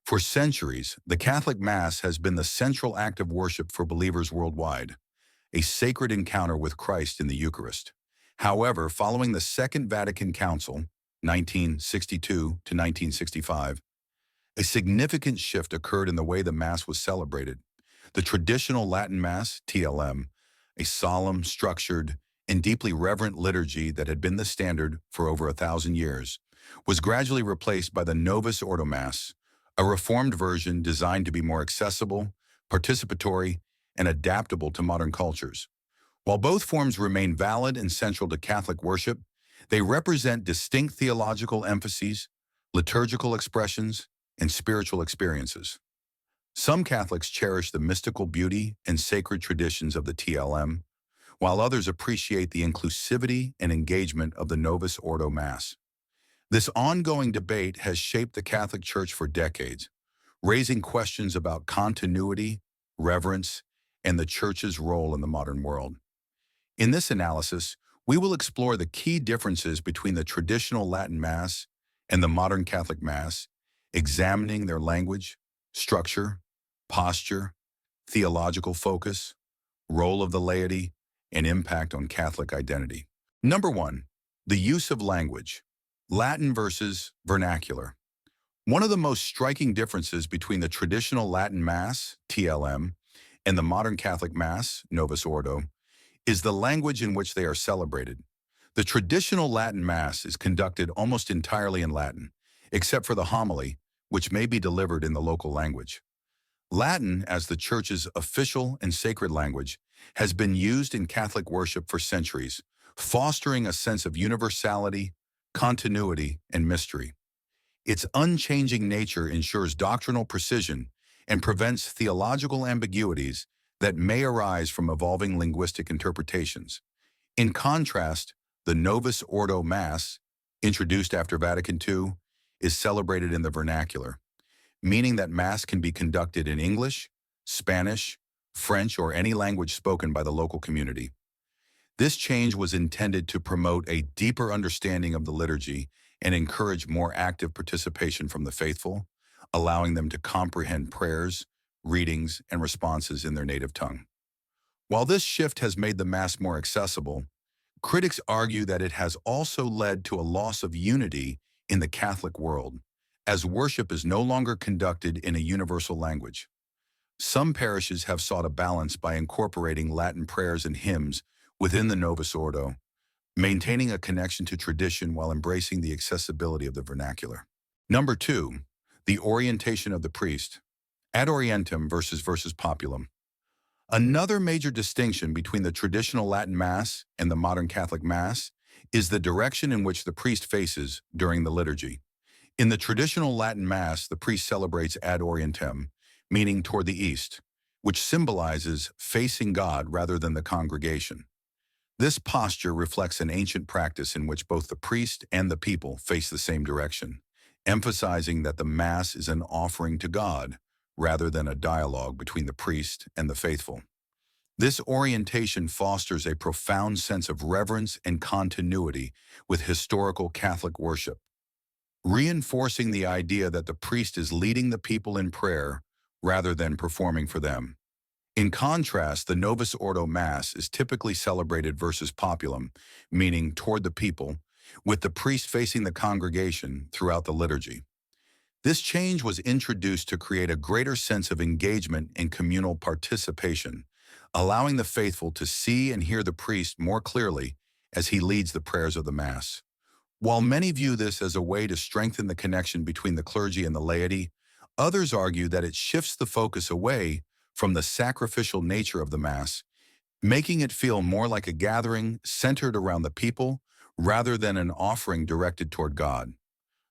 For centuries, the Catholic Mass has been the central act of worship for believers worldwide, a sacred encounter with Christ in the Eucharist. However, following the Second Vatican Council, 1962 to 1965, a significant shift occurred in the way the Mass was celebrated. The traditional Latin Mass, TLM, a solemn, structured, and deeply reverent liturgy that had been the standard for over 1,000 years, was gradually replaced by the Novus Ordo Mass, a reformed version designed to be more accessible, participatory, and adaptable to modern cultures. While both forms remain valid and central to Catholic worship, they represent distinct theological emphases, liturgical expressions, and spiritual experiences. Some Catholics cherish the mystical beauty and sacred traditions of the TLM, while others appreciate the inclusivity and engagement of the Novus Ordo Mass. This ongoing debate has shaped the Catholic Church for decades, raising questions about continuity, reverence, and the Church's role in the modern world. In this analysis, we will explore the key differences between the traditional Latin Mass and the modern Catholic Mass, examining their language, structure, posture, theological focus, role of the laity, and impact on Catholic identity. Number 1. The use of language. Latin versus vernacular. One of the most striking differences between the traditional Latin Mass, TLM, and the modern Catholic Mass, Novus Ordo, is the language in which they are celebrated. The traditional Latin Mass is conducted almost entirely in Latin, except for the homily, which may be delivered in the local language. Latin, as the Church's official and sacred language, has been used in Catholic worship for centuries, fostering a sense of universality, continuity, and mystery. Its unchanging nature ensures doctrinal precision and prevents theological ambiguities that may arise from evolving linguistic interpretations. In contrast, the Novus Ordo Mass, introduced after Vatican II, is celebrated in the vernacular, meaning that Mass can be conducted in English, Spanish, French, or any language spoken by the local community. This change was intended to promote a deeper understanding of the liturgy and encourage more active participation from the faithful, allowing them to comprehend prayers, readings, and responses in their native tongue. While this shift has made the Mass more accessible, critics argue that it has also led to a loss of unity in the Catholic world, as worship is no longer conducted in a universal language. Some parishes have sought a balance by incorporating Latin prayers and hymns within the Novus Ordo, maintaining a connection to tradition while embracing the accessibility of the vernacular. Number 2, the orientation of the priest. Ad orientem versus populum. Another major distinction between the traditional Latin Mass and the modern Catholic Mass is the direction in which the priest faces during the liturgy. In the traditional Latin Mass, the priest celebrates ad orientem, meaning toward the east, which symbolizes facing God rather than the congregation. This posture reflects an ancient practice in which both the priest and the people face the same direction, emphasizing that the Mass is an offering to God rather than a dialogue between the priest and the faithful. This orientation fosters a profound sense of reverence and continuity with historical Catholic worship, reinforcing the idea that the priest is leading the people in prayer rather than performing for them. In contrast, the Novus Ordo Mass is typically celebrated versus populum, meaning toward the people, with the priest facing the congregation throughout the liturgy. This change was introduced to create a greater sense of engagement and communal participation, allowing the faithful to see and hear the priest more clearly as he leads the prayers of the Mass. While many view this as a way to strengthen the connection between the clergy and the laity, others argue that it shifts the focus away from the sacrificial nature of the Mass, making it feel more like a gathering centered around the people rather than an offering directed toward God.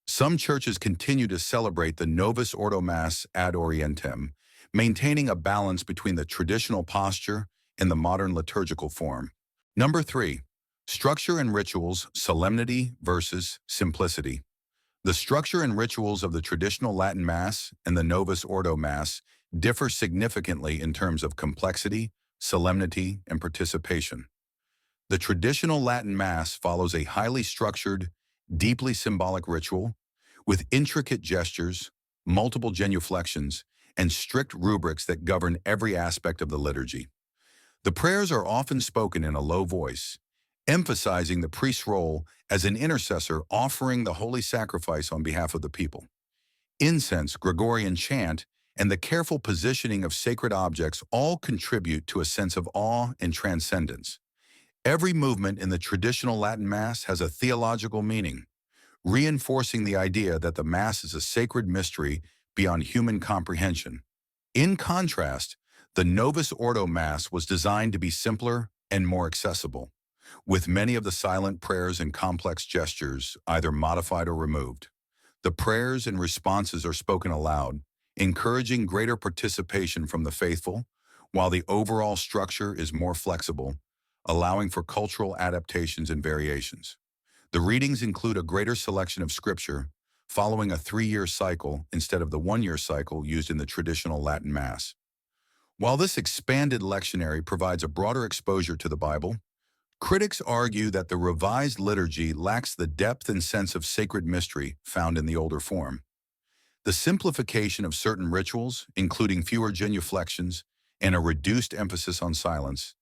Some churches continue to celebrate the Novus Ordo Mass ad orientem, maintaining a balance between the traditional posture and the modern liturgical form. Number 3, structure and rituals, solemnity versus simplicity. The structure and rituals of the traditional Latin Mass and the Novus Ordo Mass differ significantly in terms of complexity, solemnity, and participation. The traditional Latin Mass follows a highly structured, deeply symbolic ritual with intricate gestures, multiple genuflections, and strict rubrics that govern every aspect of the liturgy. The prayers are often spoken in a low voice, emphasizing the priest's role as an intercessor offering the holy sacrifice on behalf of the people. Incense, Gregorian chant, and the careful positioning of sacred objects all contribute to a sense of awe and transcendence. Every movement in the traditional Latin Mass has a theological meaning, reinforcing the idea that the Mass is a sacred mystery beyond human comprehension. In contrast, the Novus Ordo Mass was designed to be simpler and more accessible, with many of the silent prayers and complex gestures either modified or removed. The prayers and responses are spoken aloud, encouraging greater participation from the faithful, while the overall structure is more flexible, allowing for cultural adaptations and variations. The readings include a greater selection of scripture, following a 3-year cycle instead of the 1-year cycle used in the traditional Latin Mass. While this expanded lectionary provides a broader exposure to the Bible, critics argue that the revised liturgy lacks the depth and sense of sacred mystery found in the older form. The simplification of certain rituals, including fewer genuflections and a reduced emphasis on silence,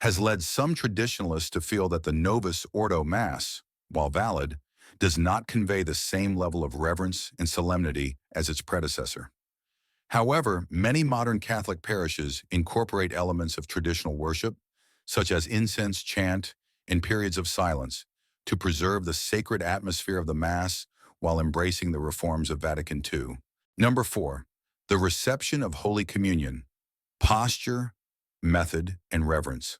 has led some traditionalists to feel that the Novus Ordo Mass, while valid, does not convey the same level of reverence and solemnity as its predecessor. However, many modern Catholic parishes incorporate elements of traditional worship, such as incense, chant, and periods of silence, to preserve the sacred atmosphere of the Mass while embracing the reforms of Vatican II. Number 4, the reception of Holy Communion, posture, method, and reverence.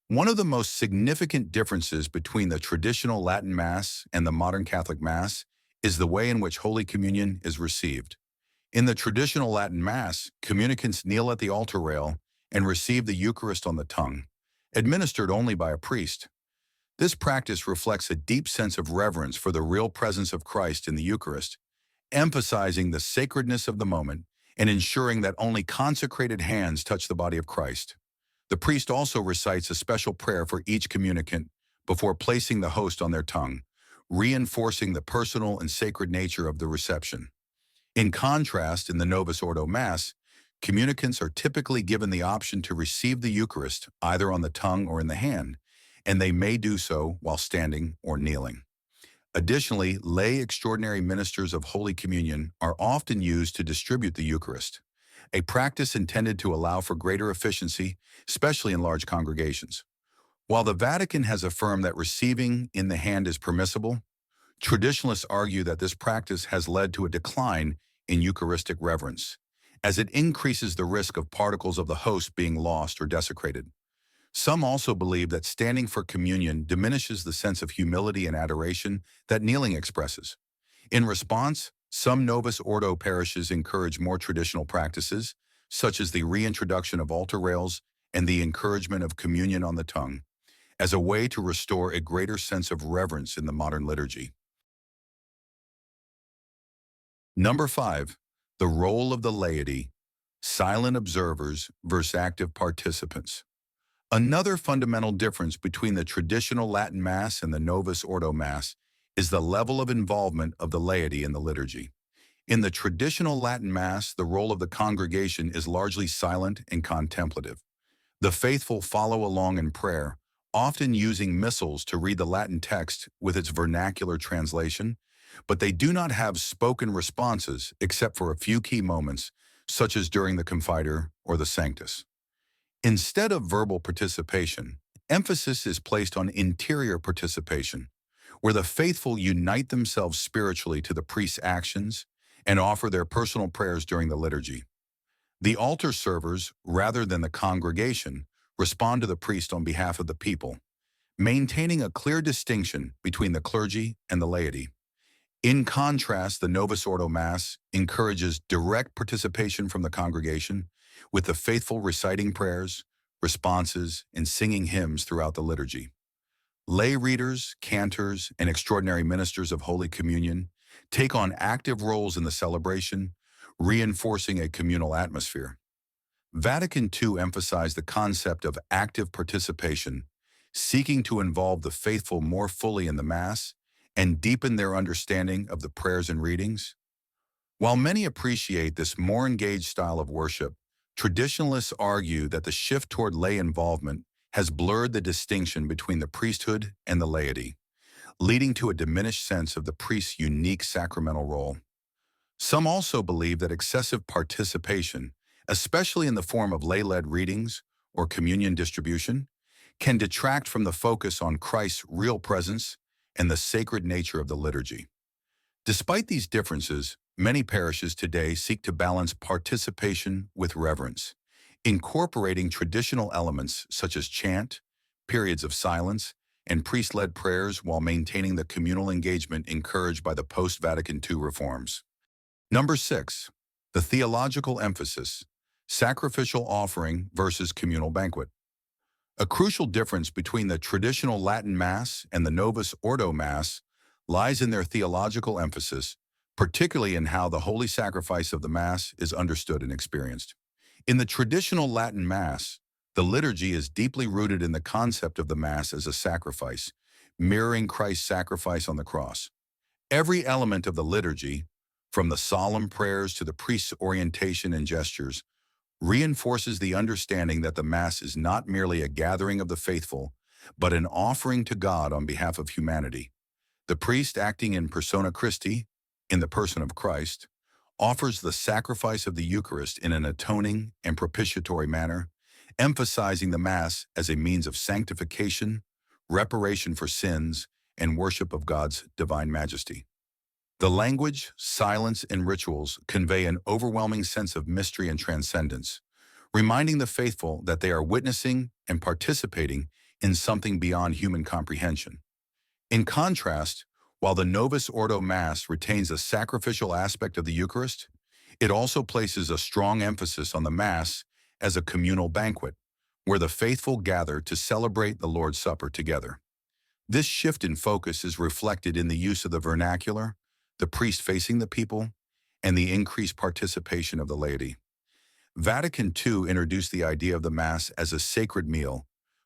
One of the most significant differences between the traditional Latin Mass and the modern Catholic Mass is the way in which Holy Communion is received. In the traditional Latin Mass, communicants kneel at the altar rail and receive the Eucharist on the tongue, administered only by a priest. This practice reflects a deep sense of reverence for the real presence of Christ in the Eucharist, emphasizing the sacredness of the moment and ensuring that only consecrated hands touch the body of Christ. The priest also recites a special prayer for each communicant before placing the host on their tongue, reinforcing the personal and sacred nature of the reception. In contrast, in the Novus Ordo Mass, communicants are typically given the option to receive the Eucharist either on the tongue or in the hand, and they may do so while standing or kneeling. Additionally, lay extraordinary ministers of Holy Communion are often used to distribute the Eucharist, a practice intended to allow for greater efficiency, especially in large congregations. While the Vatican has affirmed that receiving in the hand is permissible, traditionalists argue that this practice has led to a decline in Eucharistic reverence, as it increases the risk of particles of the host being lost or desecrated. Some also believe that standing for communion diminishes the sense of humility and adoration that kneeling expresses. In response, some Novus Ordo parishes encourage more traditional practices, such as the reintroduction of altar rails and the encouragement of communion on the tongue, as a way to restore a greater sense of reverence in the modern liturgy. Number 5, the role of the laity, silent observers versus active participants. Another fundamental difference between the traditional Latin Mass and the Novus Ordo Mass is the level of involvement of the laity in the liturgy. In the traditional Latin Mass, the role of the congregation is largely silent and contemplative. The faithful follow along in prayer, often using missals to read the Latin text with its vernacular translation, but they do not have spoken responses except for a few key moments, such as during the Confiteor or the Sanctus. Instead of verbal participation, emphasis is placed on interior participation, where the faithful unite themselves spiritually to the priest's actions and offer their personal prayers during the liturgy. The altar servers, rather than the congregation, respond to the priest on behalf of the people, maintaining a clear distinction between the clergy and the laity. In contrast, the Novus Ordo Mass encourages direct participation from the congregation, with the faithful reciting prayers, responses, and singing hymns throughout the liturgy. Lay readers, cantors, and extraordinary ministers of Holy Communion take on active roles in the celebration, reinforcing a communal atmosphere. Vatican II emphasized the concept of active participation, seeking to involve the faithful more fully in the Mass and deepen their understanding of the prayers and readings. While many appreciate this more engaged style of worship, traditionalists argue that the shift toward lay involvement has blurred the distinction between the priesthood and the laity, leading to a diminished sense of the priest's unique sacramental role. Some also believe that excessive participation, especially in the form of lay-led readings or communion distribution, can detract from the focus on Christ's real presence and the sacred nature of the liturgy. Despite these differences, many parishes today seek to balance participation with reverence, incorporating traditional elements such as chant, periods of silence, and priest-led prayers while maintaining the communal engagement encouraged by the post-Vatican II reforms. Number 6. The theological emphasis, sacrificial offering versus communal banquet. A crucial difference between the traditional Latin Mass and the Novus Ordo Mass lies in their theological emphasis, particularly in how the holy sacrifice of the Mass is understood and experienced. In the traditional Latin Mass, the liturgy is deeply rooted in the concept of the Mass as a sacrifice, mirroring Christ's sacrifice on the cross. Every element of the liturgy, from the solemn prayers to the priest's orientation and gestures, reinforces the understanding that the Mass is not merely a gathering of the faithful, but an offering to God on behalf of humanity. The priest, acting in persona Christi, in the person of Christ, offers the sacrifice of the Eucharist in an atoning and propitiatory manner, emphasizing the Mass as a means of sanctification, reparation for sins, and worship of God's divine majesty. The language, silence, and rituals convey an overwhelming sense of mystery and transcendence, reminding the faithful that they are witnessing and participating in something beyond human comprehension. In contrast, while the Novus Ordo Mass retains a sacrificial aspect of the Eucharist, it also places a strong emphasis on the Mass as a communal banquet, where the faithful gather to celebrate the Lord's Supper together. This shift in focus is reflected in the use of the vernacular, the priest facing the people, and the increased participation of the laity. Vatican II introduced the idea of the Mass as a sacred meal,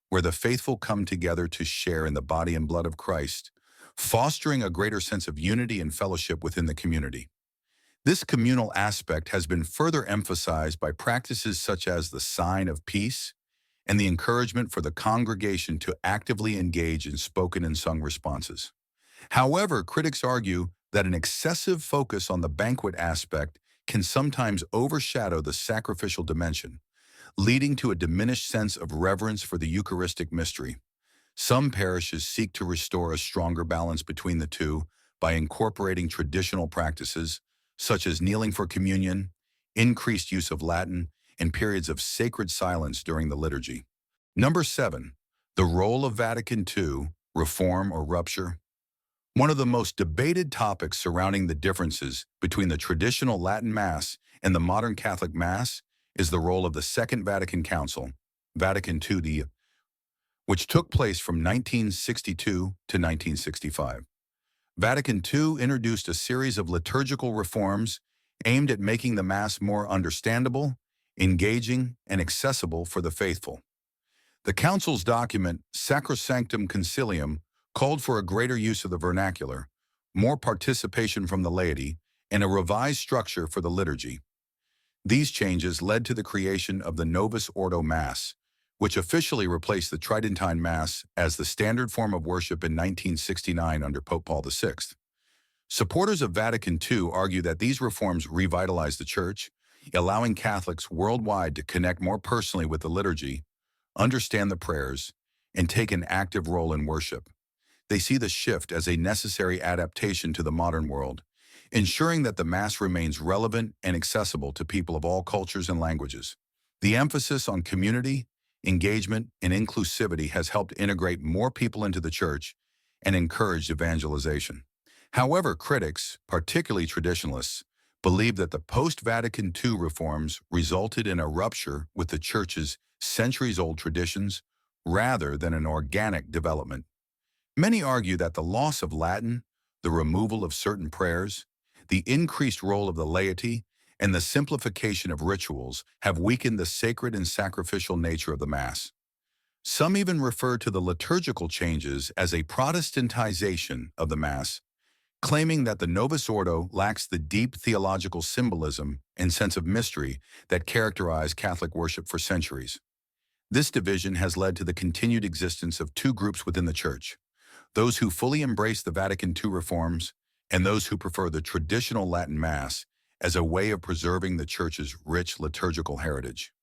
where the faithful come together to share in the body and blood of Christ, fostering a greater sense of unity and fellowship within the community. This communal aspect has been further emphasized by practices such as the sign of peace and the encouragement for the congregation to actively engage in spoken and sung responses. However, critics argue that an excessive focus on the banquet aspect can sometimes overshadow the sacrificial dimension, leading to a diminished sense of reverence for the Eucharistic mystery. Some parishes seek to restore a stronger balance between the two by incorporating traditional practices, such as kneeling for communion, increased use of Latin, and periods of sacred silence during the liturgy. Number 7. The role of Vatican II, reform or rupture. One of the most debated topics surrounding the differences between the traditional Latin Mass and the modern Catholic Mass is the role of the Second Vatican Council, Vatican II, which took place from 1962 to 1965. Vatican II introduced a series of liturgical reforms aimed at making the Mass more understandable, engaging, and accessible for the faithful. The Council's document, Sacrosanctum Concilium, called for a greater use of the vernacular, more participation from the laity, and a revised structure for the liturgy. These changes led to the creation of the Novus Ordo Mass, which officially replaced the Tridentine Mass as the standard form of worship in 1969 under Pope Paul VI. Supporters of Vatican II argue that these reforms revitalized the Church, allowing Catholics worldwide to connect more personally with the liturgy, understand the prayers, and take an active role in worship. They see the shift as a necessary adaptation to the modern world, ensuring that the Mass remains relevant and accessible to people of all cultures and languages. The emphasis on community, engagement, and inclusivity has helped integrate more people into the Church and encouraged evangelization. However, critics, particularly traditionalists, believe that the post-Vatican II reforms resulted in a rupture with the Church's centuries-old traditions rather than an organic development. Many argue that the loss of Latin, the removal of certain prayers, the increased role of the laity, and the simplification of rituals have weakened the sacred and sacrificial nature of the Mass. Some even refer to the liturgical changes as a Protestantization of the Mass, claiming that the Novus Ordo lacks the deep theological symbolism and sense of mystery that characterize Catholic worship for centuries. This division has led to the continued existence of two groups within the Church: those who fully embrace the Vatican II reforms and those who prefer the traditional Latin Mass as a way of preserving the Church's rich liturgical heritage.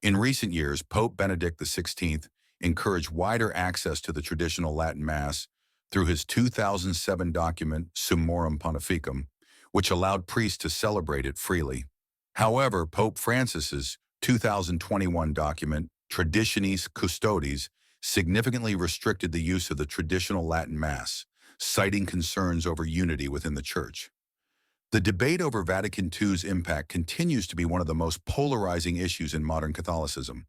In recent years, Pope Benedict XVI encouraged wider access to the traditional Latin Mass through his 2007 document Summorum Pontificum, which allowed priests to celebrate it freely. However, Pope Francis's 2021 document Traditionis Custodes significantly restricted the use of the traditional Latin Mass, citing concerns over unity within the Church. The debate over Vatican II's impact continues to be one of the most polarizing issues in modern Catholicism,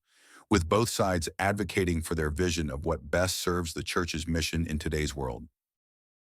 with both sides advocating for their vision of what best serves the Church's mission in today's world.